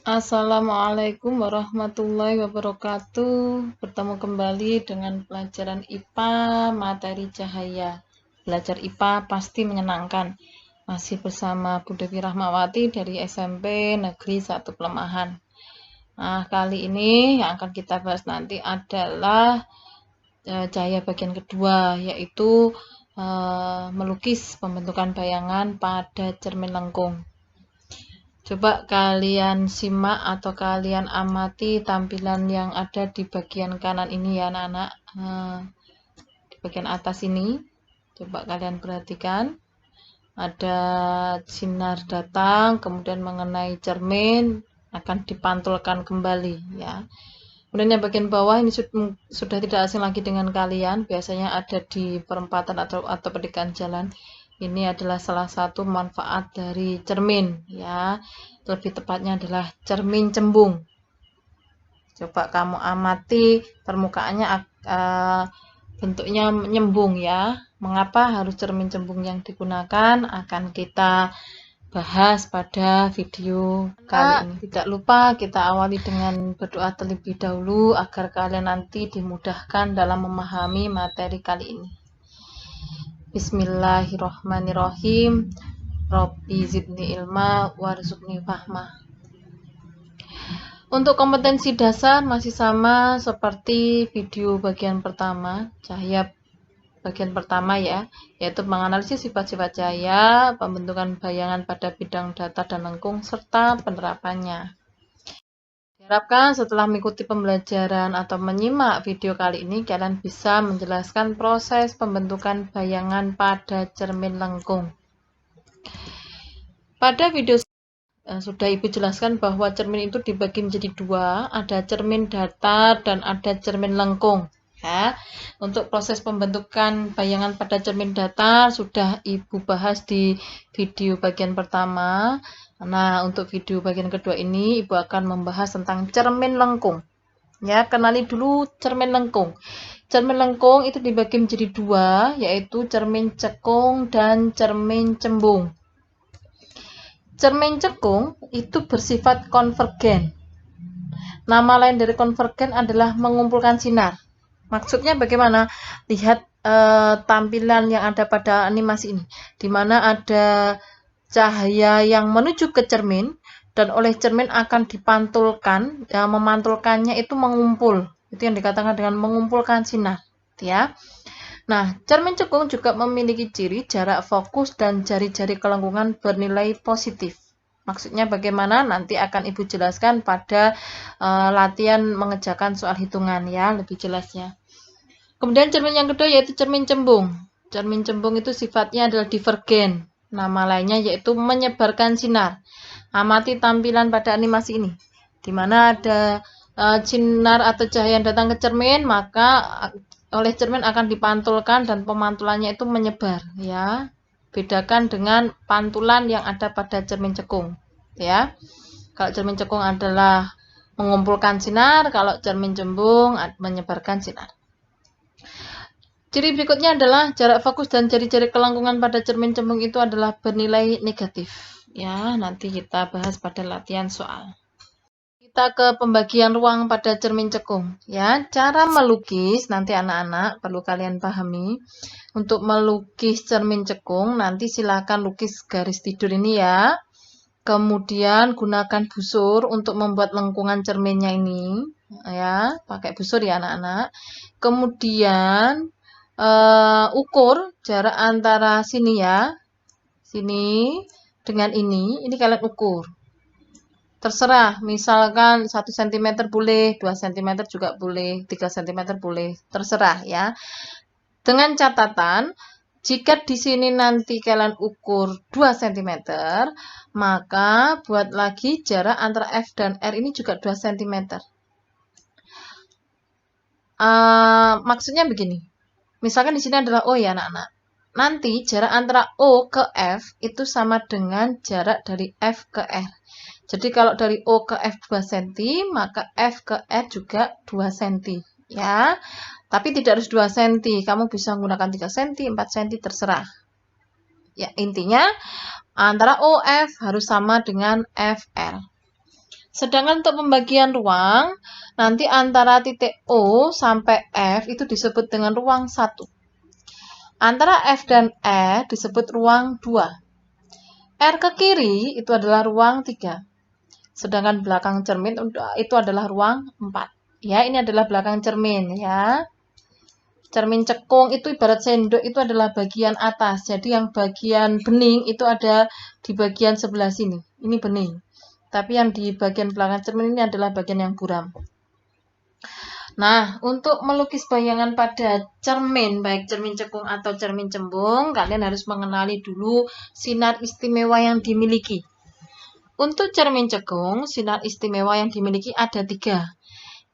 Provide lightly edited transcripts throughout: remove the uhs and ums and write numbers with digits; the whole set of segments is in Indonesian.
Assalamualaikum warahmatullahi wabarakatuh. Bertemu kembali dengan pelajaran IPA materi cahaya. Belajar IPA pasti menyenangkan. Masih bersama Bu Devi Rahmawati dari SMP Negeri 1 Pelemahan. Nah, kali ini yang akan kita bahas nanti adalah cahaya bagian kedua, yaitu melukis pembentukan bayangan pada cermin lengkung. Coba kalian simak atau kalian amati tampilan yang ada di bagian kanan ini ya anak-anak. Di bagian atas ini, coba kalian perhatikan. Ada sinar datang, kemudian mengenai cermin, akan dipantulkan kembali ya. Kemudian yang bagian bawah ini sudah tidak asing lagi dengan kalian, biasanya ada di perempatan atau pertigaan jalan. Ini adalah salah satu manfaat dari cermin ya. Lebih tepatnya adalah cermin cembung. Coba kamu amati permukaannya bentuknya menyembung ya. Mengapa harus cermin cembung yang digunakan? Akan kita bahas pada video kali ini. Tidak lupa kita awali dengan berdoa terlebih dahulu agar kalian nanti dimudahkan dalam memahami materi kali ini. Bismillahirrahmanirrahim. Robbi zidni ilma warzuqni fahma. Untuk kompetensi dasar masih sama seperti video bagian pertama, cahaya bagian pertama ya, yaitu menganalisis sifat-sifat cahaya, pembentukan bayangan pada bidang datar dan lengkung, serta penerapannya. Diharapkan setelah mengikuti pembelajaran atau menyimak video kali ini, kalian bisa menjelaskan proses pembentukan bayangan pada cermin lengkung. Pada video sudah Ibu jelaskan bahwa cermin itu dibagi menjadi dua, ada cermin datar dan ada cermin lengkung. Ya, untuk proses pembentukan bayangan pada cermin datar sudah Ibu bahas di video bagian pertama. Nah, untuk video bagian kedua ini Ibu akan membahas tentang cermin lengkung. Ya, kenali dulu cermin lengkung. Cermin lengkung itu dibagi menjadi dua, yaitu cermin cekung dan cermin cembung. Cermin cekung itu bersifat konvergen. Nama lain dari konvergen adalah mengumpulkan sinar. Maksudnya bagaimana? Lihat tampilan yang ada pada animasi ini, di mana ada cahaya yang menuju ke cermin dan oleh cermin akan dipantulkan. Memantulkannya itu mengumpul. Itu yang dikatakan dengan mengumpulkan sinar, ya. Nah, cermin cekung juga memiliki ciri jarak fokus dan jari-jari kelengkungan bernilai positif. Maksudnya bagaimana? Nanti akan Ibu jelaskan pada latihan mengerjakan soal hitungan ya, lebih jelasnya. Kemudian cermin yang kedua yaitu cermin cembung. Cermin cembung itu sifatnya adalah divergen. Nama lainnya yaitu menyebarkan sinar. Amati tampilan pada animasi ini. Di mana ada sinar atau cahaya yang datang ke cermin, maka oleh cermin akan dipantulkan dan pemantulannya itu menyebar ya. Bedakan dengan pantulan yang ada pada cermin cekung ya. Kalau cermin cekung adalah mengumpulkan sinar, kalau cermin cembung menyebarkan sinar. Ciri berikutnya adalah jarak fokus dan jari-jari kelengkungan pada cermin cembung itu adalah bernilai negatif ya. Nanti kita bahas pada latihan soal. Kita ke pembagian ruang pada cermin cekung ya. Cara melukis nanti anak-anak perlu kalian pahami. Untuk melukis cermin cekung nanti silakan lukis garis tidur ini ya. Kemudian gunakan busur untuk membuat lengkungan cerminnya ini ya, pakai busur ya anak-anak. Kemudian ukur jarak antara sini ya, sini dengan ini kalian ukur. Terserah, misalkan 1 cm boleh, 2 cm juga boleh, 3 cm boleh, terserah ya. Dengan catatan, jika di sini nanti kalian ukur 2 cm, maka buat lagi jarak antara F dan R ini juga 2 cm. Maksudnya begini, misalkan di sini adalah O ya anak-anak. Nanti jarak antara O ke F itu sama dengan jarak dari F ke R. Jadi kalau dari O ke F 2 cm, maka F ke R juga 2 cm. Ya, tapi tidak harus 2 cm. Kamu bisa menggunakan 3 cm, 4 cm, terserah. Ya, intinya antara OF harus sama dengan FR. Sedangkan untuk pembagian ruang, nanti antara titik O sampai F itu disebut dengan ruang 1. Antara F dan E disebut ruang 2. R ke kiri itu adalah ruang 3. Sedangkan belakang cermin itu adalah ruang 4. Ya, ini adalah belakang cermin ya. Cermin cekung itu ibarat sendok, itu adalah bagian atas. Jadi yang bagian bening itu ada di bagian sebelah sini. Ini bening. Tapi yang di bagian belakang cermin ini adalah bagian yang buram. Nah, untuk melukis bayangan pada cermin, baik cermin cekung atau cermin cembung, kalian harus mengenali dulu sinar istimewa yang dimiliki. Untuk cermin cekung, sinar istimewa yang dimiliki ada 3.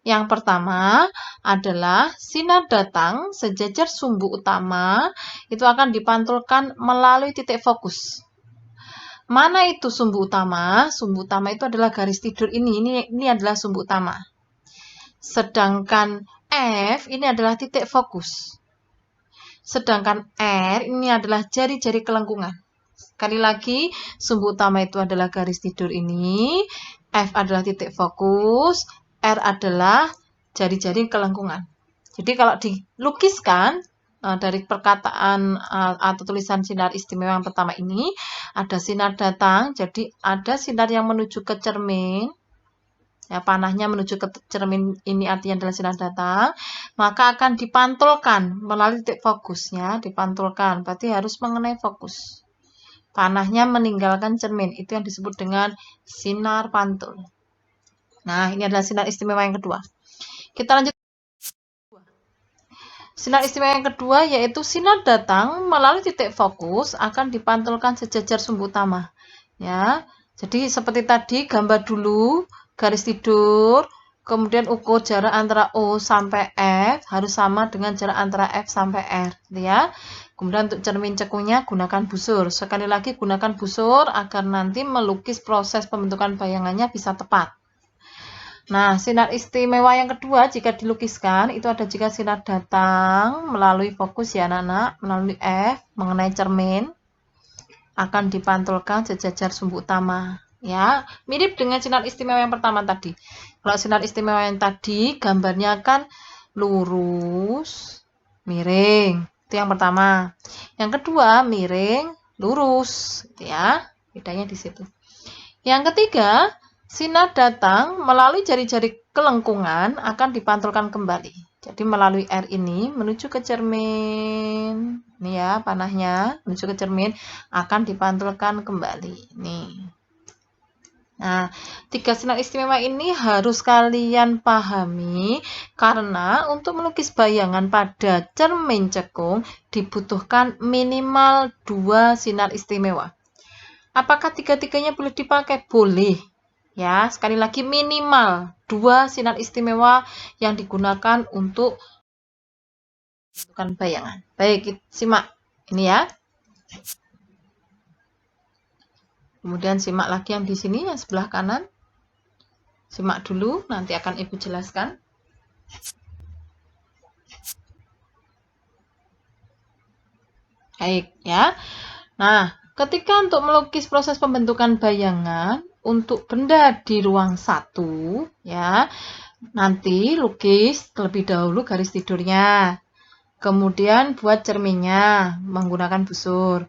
Yang pertama adalah sinar datang sejajar sumbu utama itu akan dipantulkan melalui titik fokus. Mana itu sumbu utama? Sumbu utama itu adalah garis tidur ini adalah sumbu utama. Sedangkan F ini adalah titik fokus. Sedangkan R ini adalah jari-jari kelengkungan. Sekali lagi, sumbu utama itu adalah garis tidur ini, F adalah titik fokus, R adalah jari-jari kelengkungan. Jadi kalau dilukiskan dari perkataan atau tulisan sinar istimewa yang pertama ini, ada sinar datang, jadi ada sinar yang menuju ke cermin, ya, panahnya menuju ke cermin ini artinya adalah sinar datang, maka akan dipantulkan melalui titik fokusnya, dipantulkan, berarti harus mengenai fokus. Panahnya meninggalkan cermin, itu yang disebut dengan sinar pantul. Nah, ini adalah sinar istimewa yang kedua. Kita lanjut. Sinar istimewa yang kedua yaitu sinar datang melalui titik fokus akan dipantulkan sejajar sumbu utama. Ya, jadi seperti tadi gambar dulu garis tidur, kemudian ukur jarak antara O sampai F harus sama dengan jarak antara F sampai R, ya. Kemudian untuk cermin cekungnya gunakan busur. Sekali lagi gunakan busur agar nanti melukis proses pembentukan bayangannya bisa tepat. Nah, sinar istimewa yang kedua jika dilukiskan itu ada jika sinar datang melalui fokus ya anak-anak, melalui F mengenai cermin akan dipantulkan sejajar sumbu utama. Ya, mirip dengan sinar istimewa yang pertama tadi. Kalau sinar istimewa yang tadi gambarnya kan lurus, miring. Itu yang pertama. Yang kedua, miring, lurus, ya. Bedanya di situ. Yang ketiga, sinar datang melalui jari-jari kelengkungan akan dipantulkan kembali. Jadi melalui R ini menuju ke cermin. Ini ya, panahnya menuju ke cermin akan dipantulkan kembali. Nih. Nah, 3 sinar istimewa ini harus kalian pahami karena untuk melukis bayangan pada cermin cekung dibutuhkan minimal 2 sinar istimewa. Apakah 3-tiganya boleh dipakai? Boleh. Ya, sekali lagi minimal 2 sinar istimewa yang digunakan untuk menentukan bayangan. Baik, simak ini ya. Kemudian simak lagi yang di sini, yang sebelah kanan. Simak dulu, nanti akan Ibu jelaskan. Baik, ya. Nah, ketika untuk melukis proses pembentukan bayangan untuk benda di ruang 1, ya, nanti lukis terlebih dahulu garis tidurnya. Kemudian buat cerminnya menggunakan busur.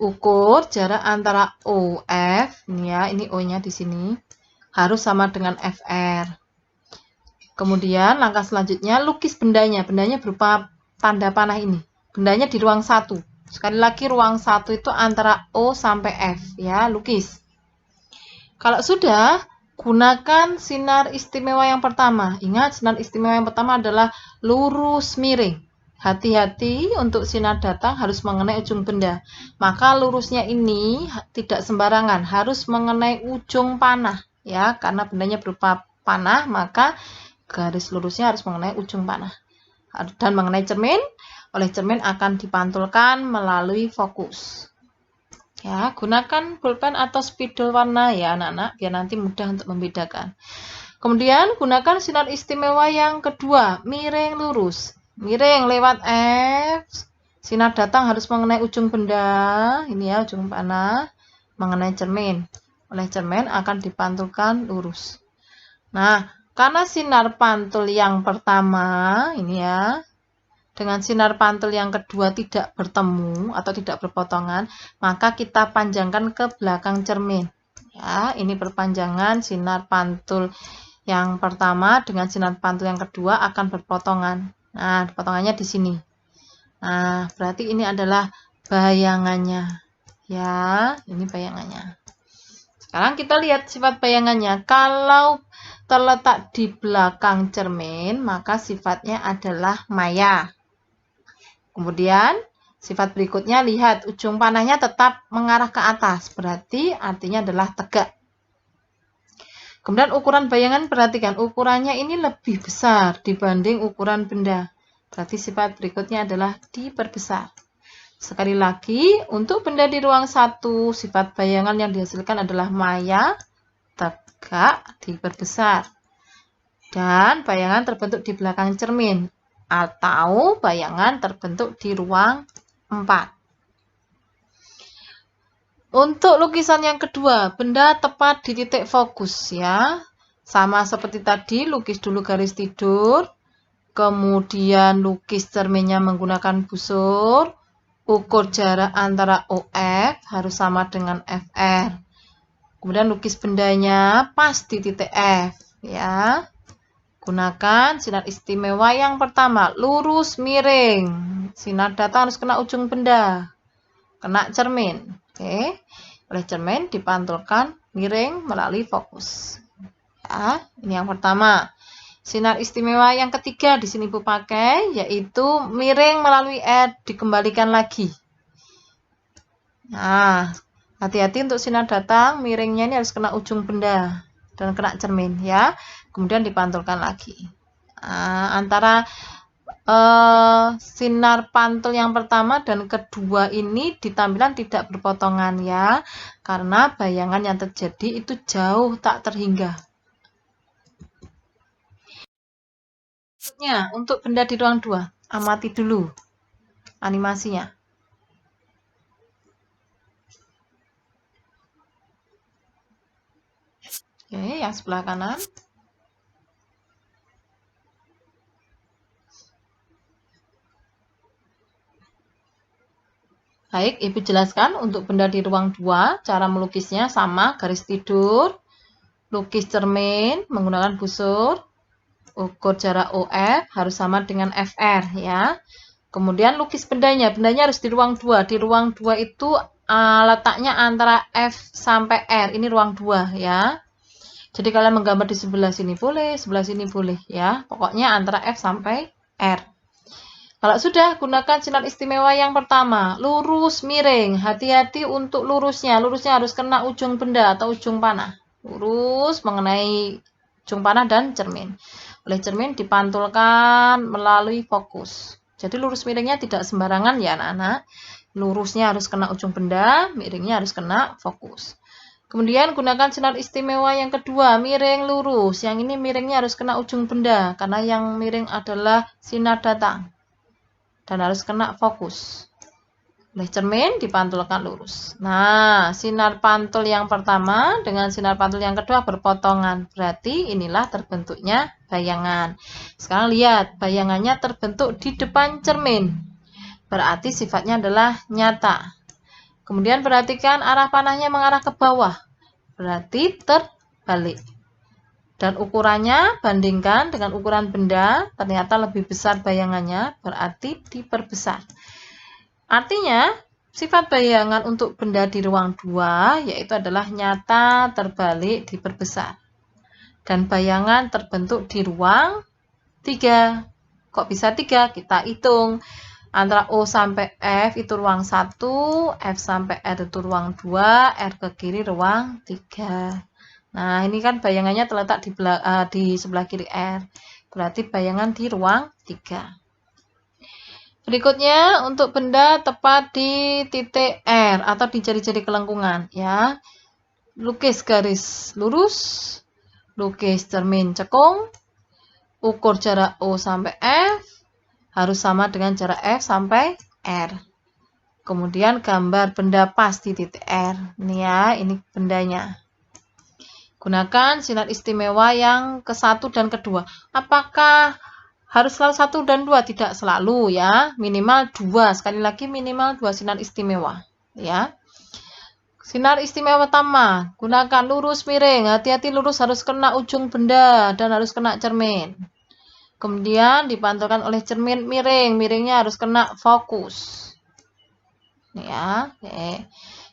Ukur jarak antara OF, ini ya, ini O-nya di sini, harus sama dengan FR. Kemudian langkah selanjutnya lukis bendanya. Bendanya berupa tanda panah ini. Bendanya di ruang 1. Sekali lagi ruang 1 itu antara O sampai F, ya, lukis. Kalau sudah, gunakan sinar istimewa yang pertama. Ingat, sinar istimewa yang pertama adalah lurus miring. Hati-hati untuk sinar datang harus mengenai ujung benda. Maka lurusnya ini tidak sembarangan, harus mengenai ujung panah, ya, karena bendanya berupa panah, maka garis lurusnya harus mengenai ujung panah. Dan mengenai cermin, oleh cermin akan dipantulkan melalui fokus. Ya, gunakan pulpen atau spidol warna ya anak-anak, biar nanti mudah untuk membedakan. Kemudian gunakan sinar istimewa yang kedua, miring lurus. Miring lewat F, sinar datang harus mengenai ujung benda, ini ya ujung panah, mengenai cermin. oleh cermin akan dipantulkan lurus. Nah, karena sinar pantul yang pertama ini ya, dengan sinar pantul yang kedua tidak bertemu atau tidak berpotongan, maka kita panjangkan ke belakang cermin. Ya, ini perpanjangan sinar pantul yang pertama dengan sinar pantul yang kedua akan berpotongan. Nah, potongannya di sini. Nah, berarti ini adalah bayangannya. Ya, ini bayangannya. Sekarang kita lihat sifat bayangannya. Kalau terletak di belakang cermin, maka sifatnya adalah maya. Kemudian, sifat berikutnya, lihat ujung panahnya tetap mengarah ke atas. Berarti artinya adalah tegak. Kemudian ukuran bayangan, perhatikan. Ukurannya ini lebih besar dibanding ukuran benda. Berarti sifat berikutnya adalah diperbesar. Sekali lagi, untuk benda di ruang 1, sifat bayangan yang dihasilkan adalah maya, tegak, diperbesar. Dan bayangan terbentuk di belakang cermin, atau bayangan terbentuk di ruang 4. Untuk lukisan yang kedua, benda tepat di titik fokus ya. Sama seperti tadi, lukis dulu garis tidur, kemudian lukis cerminnya menggunakan busur. Ukur jarak antara OF harus sama dengan FR. Kemudian lukis bendanya pas di titik F ya. Gunakan sinar istimewa yang pertama, lurus miring. Sinar datang harus kena ujung benda. Kena cermin. Oke. Oleh cermin dipantulkan miring melalui fokus. Ya, ini yang pertama. Sinar istimewa yang ketiga di sini Ibu pakai, yaitu miring melalui R, dikembalikan lagi. Nah, hati-hati untuk sinar datang, miringnya ini harus kena ujung benda dan kena cermin ya. Kemudian dipantulkan lagi. Nah, antara sinar pantul yang pertama dan kedua ini di tampilan tidak berpotongan ya, karena bayangan yang terjadi itu jauh tak terhingga. Untuk benda di ruang 2, amati dulu animasinya. Oke, yang sebelah kanan. Baik, Ibu jelaskan untuk benda di ruang 2, cara melukisnya sama, garis tidur, lukis cermin menggunakan busur, ukur jarak OF harus sama dengan FR ya. Kemudian lukis bendanya harus di ruang 2. Di ruang 2 itu letaknya antara F sampai R, ini ruang 2 ya. Jadi kalian menggambar di sebelah sini boleh, sebelah sini boleh ya. Pokoknya antara F sampai R. Kalau sudah, gunakan sinar istimewa yang pertama, lurus miring. Hati-hati untuk lurusnya. Lurusnya harus kena ujung benda atau ujung panah. Lurus mengenai ujung panah dan cermin. Oleh cermin dipantulkan melalui fokus. Jadi lurus miringnya tidak sembarangan ya anak-anak. Lurusnya harus kena ujung benda, miringnya harus kena fokus. Kemudian gunakan sinar istimewa yang kedua, miring lurus. Yang ini miringnya harus kena ujung benda, karena yang miring adalah sinar datang. Dan harus kena fokus. Oleh cermin dipantulkan lurus. Nah, sinar pantul yang pertama dengan sinar pantul yang kedua berpotongan. Berarti inilah terbentuknya bayangan. Sekarang lihat, bayangannya terbentuk di depan cermin. Berarti sifatnya adalah nyata. Kemudian perhatikan arah panahnya mengarah ke bawah. Berarti terbalik. Dan ukurannya bandingkan dengan ukuran benda, ternyata lebih besar bayangannya, berarti diperbesar. Artinya, sifat bayangan untuk benda di ruang 2 yaitu adalah nyata, terbalik, diperbesar. Dan bayangan terbentuk di ruang 3. Kok bisa 3? Kita hitung. Antara O sampai F itu ruang 1, F sampai R itu ruang 2, R ke kiri ruang 3. Nah, ini kan bayangannya terletak di sebelah kiri R. Berarti bayangan di ruang 3. Berikutnya, untuk benda tepat di titik R atau di jari-jari kelengkungan ya. Lukis garis lurus, lukis cermin cekung, ukur jarak O sampai F harus sama dengan jarak F sampai R. Kemudian gambar benda pas di titik R. Ini ya, ini bendanya. Gunakan sinar istimewa yang ke-1 dan kedua. Apakah harus selalu 1 dan 2? Tidak selalu ya, minimal 2. Sekali lagi minimal 2 sinar istimewa ya. Sinar istimewa pertama, gunakan lurus miring. Hati-hati lurus harus kena ujung benda dan harus kena cermin. Kemudian dipantulkan oleh cermin miring. Miringnya harus kena fokus. Nih ya, oke.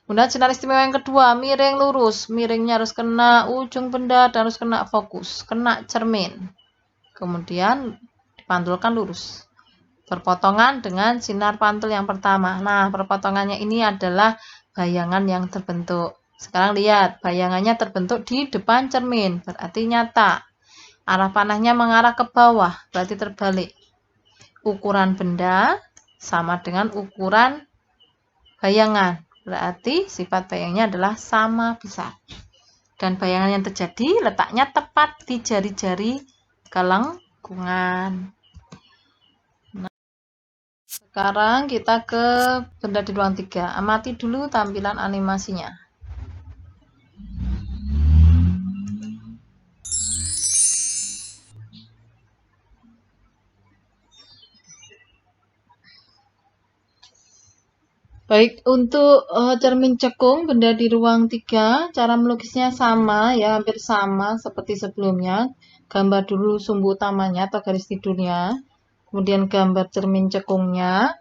Kemudian sinar istimewa yang kedua, miring lurus. Miringnya harus kena ujung benda dan harus kena fokus, kena cermin. Kemudian dipantulkan lurus. Berpotongan dengan sinar pantul yang pertama. Nah, perpotongannya ini adalah bayangan yang terbentuk. Sekarang lihat, bayangannya terbentuk di depan cermin, berarti nyata. Arah panahnya mengarah ke bawah, berarti terbalik. Ukuran benda sama dengan ukuran bayangan, berarti sifat bayangnya adalah sama besar. Dan bayangan yang terjadi letaknya tepat di jari-jari kelengkungan. Sekarang kita ke benda di ruang 3. Amati dulu tampilan animasinya. Baik, untuk cermin cekung benda di ruang 3, cara melukisnya sama ya, hampir sama seperti sebelumnya. Gambar dulu sumbu utamanya atau garis tidurnya, kemudian gambar cermin cekungnya,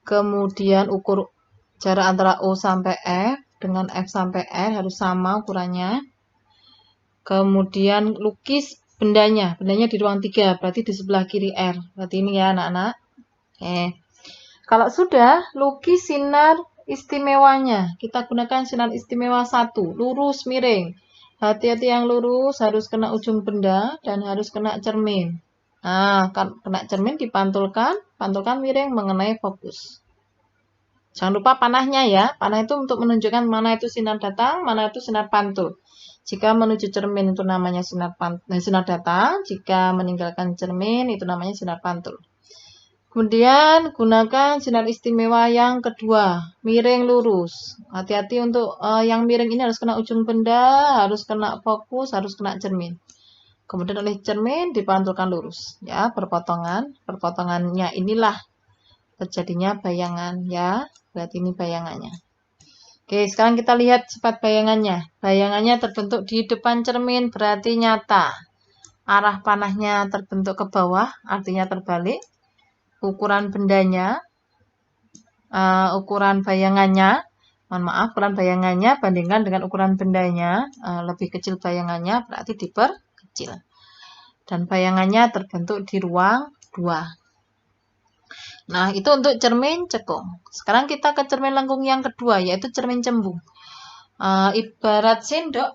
kemudian ukur jarak antara O sampai F dengan F sampai R harus sama ukurannya. Kemudian lukis bendanya di ruang 3, berarti di sebelah kiri R. Berarti ini ya anak-anak. Oke. Kalau sudah, lukis sinar istimewanya. Kita gunakan sinar istimewa 1, lurus miring. Hati-hati yang lurus harus kena ujung benda dan harus kena cermin. Nah, kena cermin dipantulkan, pantulkan miring mengenai fokus. Jangan lupa panahnya ya. Panah itu untuk menunjukkan mana itu sinar datang, mana itu sinar pantul. Jika menuju cermin itu namanya sinar datang, jika meninggalkan cermin itu namanya sinar pantul. Kemudian gunakan sinar istimewa yang kedua, miring lurus. Hati-hati untuk yang miring ini harus kena ujung benda, harus kena fokus, harus kena cermin. Kemudian oleh cermin dipantulkan lurus, ya, perpotongan. Perpotongannya inilah terjadinya bayangan, ya. Berarti ini bayangannya. Oke, sekarang kita lihat sifat bayangannya. Bayangannya terbentuk di depan cermin, berarti nyata. Arah panahnya terbentuk ke bawah, artinya terbalik. Ukuran bendanya, ukuran bayangannya, ukuran bayangannya bandingkan dengan ukuran bendanya, lebih kecil bayangannya berarti diperkecil. Dan bayangannya terbentuk di ruang 2. Nah, itu untuk cermin cekung. Sekarang kita ke cermin lengkung yang kedua, yaitu cermin cembung. Ibarat sendok,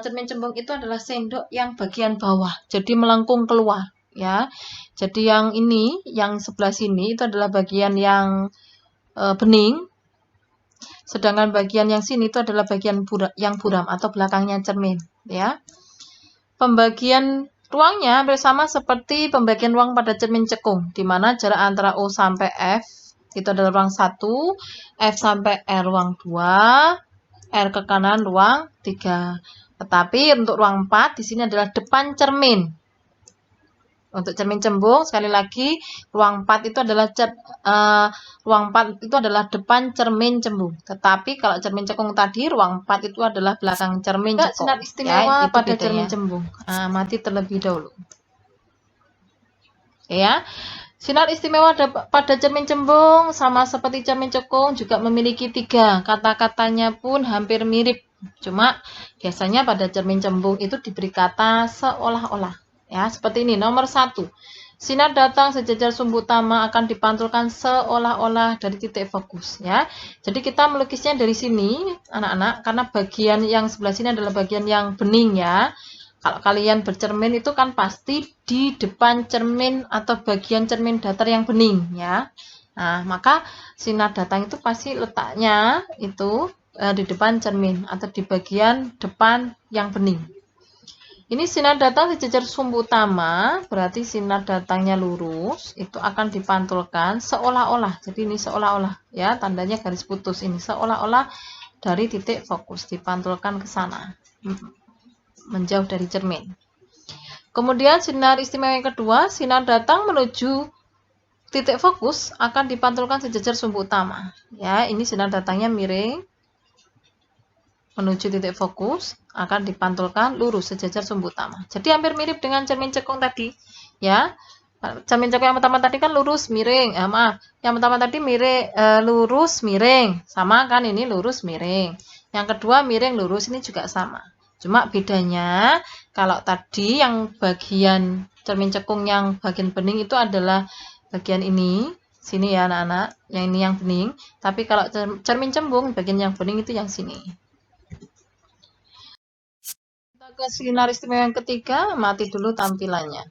cermin cembung itu adalah sendok yang bagian bawah, jadi melengkung keluar. Ya, jadi yang ini, yang sebelah sini itu adalah bagian yang bening, sedangkan bagian yang sini itu adalah bagian yang buram atau belakangnya cermin. Ya, pembagian ruangnya hampir sama seperti pembagian ruang pada cermin cekung, di mana jarak antara O sampai F itu adalah ruang 1, F sampai R ruang 2, R ke kanan ruang 3. Tetapi untuk ruang 4 di sini adalah depan cermin. Untuk cermin cembung, sekali lagi, ruang 4 itu adalah depan cermin cembung. Tetapi kalau cermin cekung tadi, ruang 4 itu adalah belakang cermin cekung. Sinar istimewa ya, pada cermin cembung. Mati terlebih dahulu. Ya, sinar istimewa pada cermin cembung sama seperti cermin cekung juga memiliki 3. Kata-katanya pun hampir mirip. Cuma biasanya pada cermin cembung itu diberi kata seolah-olah. Ya, seperti ini. Nomor 1. Sinar datang sejajar sumbu utama akan dipantulkan seolah-olah dari titik fokus. Ya, jadi kita melukisnya dari sini, anak-anak, karena bagian yang sebelah sini adalah bagian yang bening ya. Kalau kalian bercermin itu kan pasti di depan cermin atau bagian cermin datar yang bening ya. Nah, maka sinar datang itu pasti letaknya itu di depan cermin atau di bagian depan yang bening. Ini sinar datang sejajar sumbu utama, berarti sinar datangnya lurus, itu akan dipantulkan seolah-olah. Jadi ini seolah-olah ya, tandanya garis putus ini seolah-olah dari titik fokus dipantulkan ke sana. menjauh dari cermin. Kemudian sinar istimewa yang kedua, sinar datang menuju titik fokus akan dipantulkan sejajar sumbu utama. Ya, ini sinar datangnya miring menuju titik fokus akan dipantulkan lurus sejajar sumbu utama. Jadi hampir mirip dengan cermin cekung tadi. Ya, cermin cekung yang pertama tadi kan lurus miring. Yang pertama tadi miring lurus miring. Sama kan ini lurus miring. Yang kedua miring lurus, ini juga sama. Cuma bedanya kalau tadi yang bagian cermin cekung yang bagian bening itu adalah bagian ini, sini ya anak-anak, yang ini yang bening. Tapi kalau cermin cembung, bagian yang bening itu yang sini. Kita ke sinar istimewa yang ketiga, mati dulu tampilannya.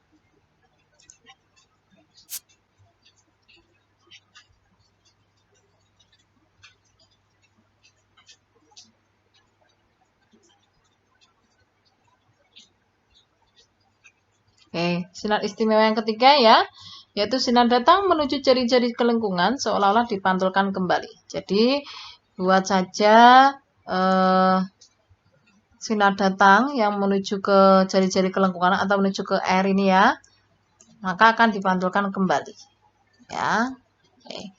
Oke, sinar istimewa yang ketiga ya, yaitu sinar datang menuju jari-jari kelengkungan seolah-olah dipantulkan kembali. Jadi, buat saja sinar datang yang menuju ke jari-jari kelengkungan atau menuju ke R ini ya, maka akan dipantulkan kembali. Ya, oke.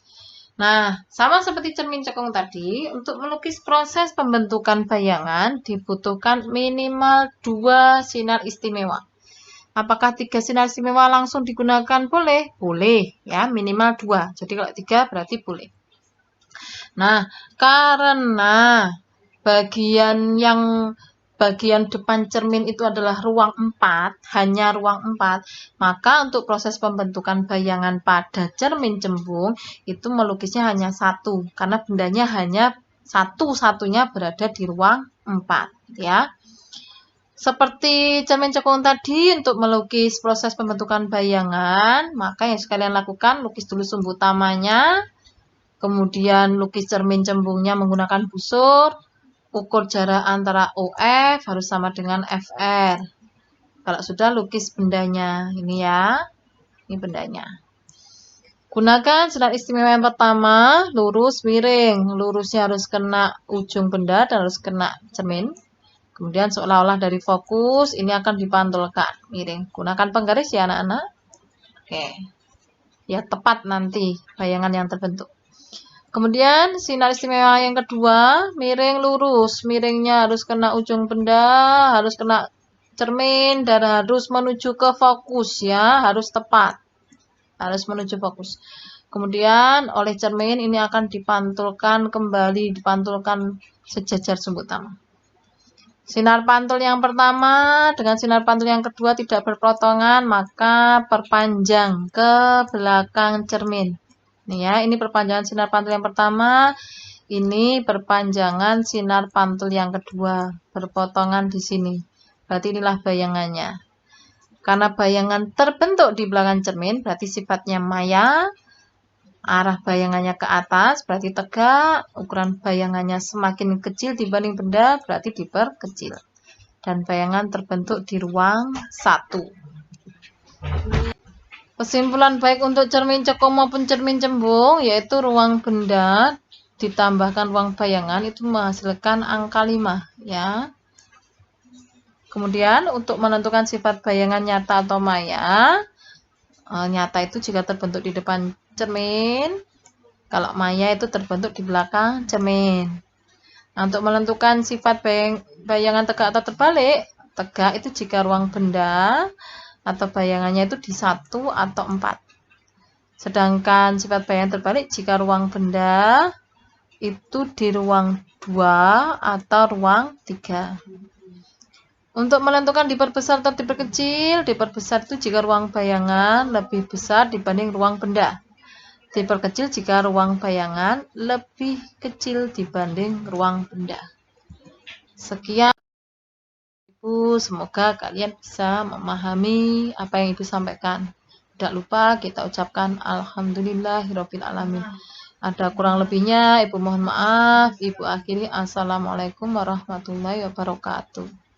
Nah, sama seperti cermin cekung tadi, untuk melukis proses pembentukan bayangan dibutuhkan minimal 2 sinar istimewa. Apakah 3 sinar istimewa langsung digunakan? Boleh? Boleh, ya, minimal 2. Jadi kalau 3 berarti boleh. Nah, karena bagian depan cermin itu adalah ruang 4, hanya ruang 4, maka untuk proses pembentukan bayangan pada cermin cembung itu melukisnya hanya 1, karena bendanya hanya satu-satunya berada di ruang 4, ya. Seperti cermin cekung tadi, untuk melukis proses pembentukan bayangan, maka yang sekalian lakukan, lukis dulu sumbu utamanya, kemudian lukis cermin cembungnya menggunakan busur, ukur jarak antara OF harus sama dengan FR. Kalau sudah, lukis bendanya, ini ya, ini bendanya. Gunakan sinar istimewa yang pertama, lurus miring, lurusnya harus kena ujung benda dan harus kena cermin. Kemudian seolah-olah dari fokus, ini akan dipantulkan miring. Gunakan penggaris ya anak-anak. Oke. Ya tepat nanti bayangan yang terbentuk. Kemudian sinar istimewa yang kedua, miring lurus. Miringnya harus kena ujung benda, harus kena cermin, dan harus menuju ke fokus ya. Harus tepat. Harus menuju fokus. Kemudian oleh cermin ini akan dipantulkan kembali, dipantulkan sejajar sumbu utama. Sinar pantul yang pertama dengan sinar pantul yang kedua tidak berpotongan, maka perpanjang ke belakang cermin. Nih ya, ini perpanjangan sinar pantul yang pertama, ini perpanjangan sinar pantul yang kedua, berpotongan di sini. Berarti inilah bayangannya. Karena bayangan terbentuk di belakang cermin, berarti sifatnya maya. Arah bayangannya ke atas berarti tegak, ukuran bayangannya semakin kecil dibanding benda berarti diperkecil. Dan bayangan terbentuk di ruang 1. Kesimpulan baik untuk cermin cekung maupun cermin cembung, yaitu ruang benda ditambahkan ruang bayangan itu menghasilkan angka 5. Ya. Kemudian untuk menentukan sifat bayangan nyata atau maya, nyata itu jika terbentuk di depan cermin, kalau maya itu terbentuk di belakang cermin. Nah, untuk menentukan sifat bayangan tegak atau terbalik, tegak itu jika ruang benda atau bayangannya itu di 1 atau 4. Sedangkan sifat bayangan terbalik jika ruang benda itu di ruang 2 atau ruang 3. Untuk menentukan diperbesar atau diperkecil, diperbesar itu jika ruang bayangan lebih besar dibanding ruang benda. Diperkecil jika ruang bayangan lebih kecil dibanding ruang benda. Sekian Ibu, semoga kalian bisa memahami apa yang Ibu sampaikan. Tidak lupa kita ucapkan alhamdulillahirabbil alamin. Ada kurang lebihnya Ibu mohon maaf. Ibu akhiri assalamualaikum warahmatullahi wabarakatuh.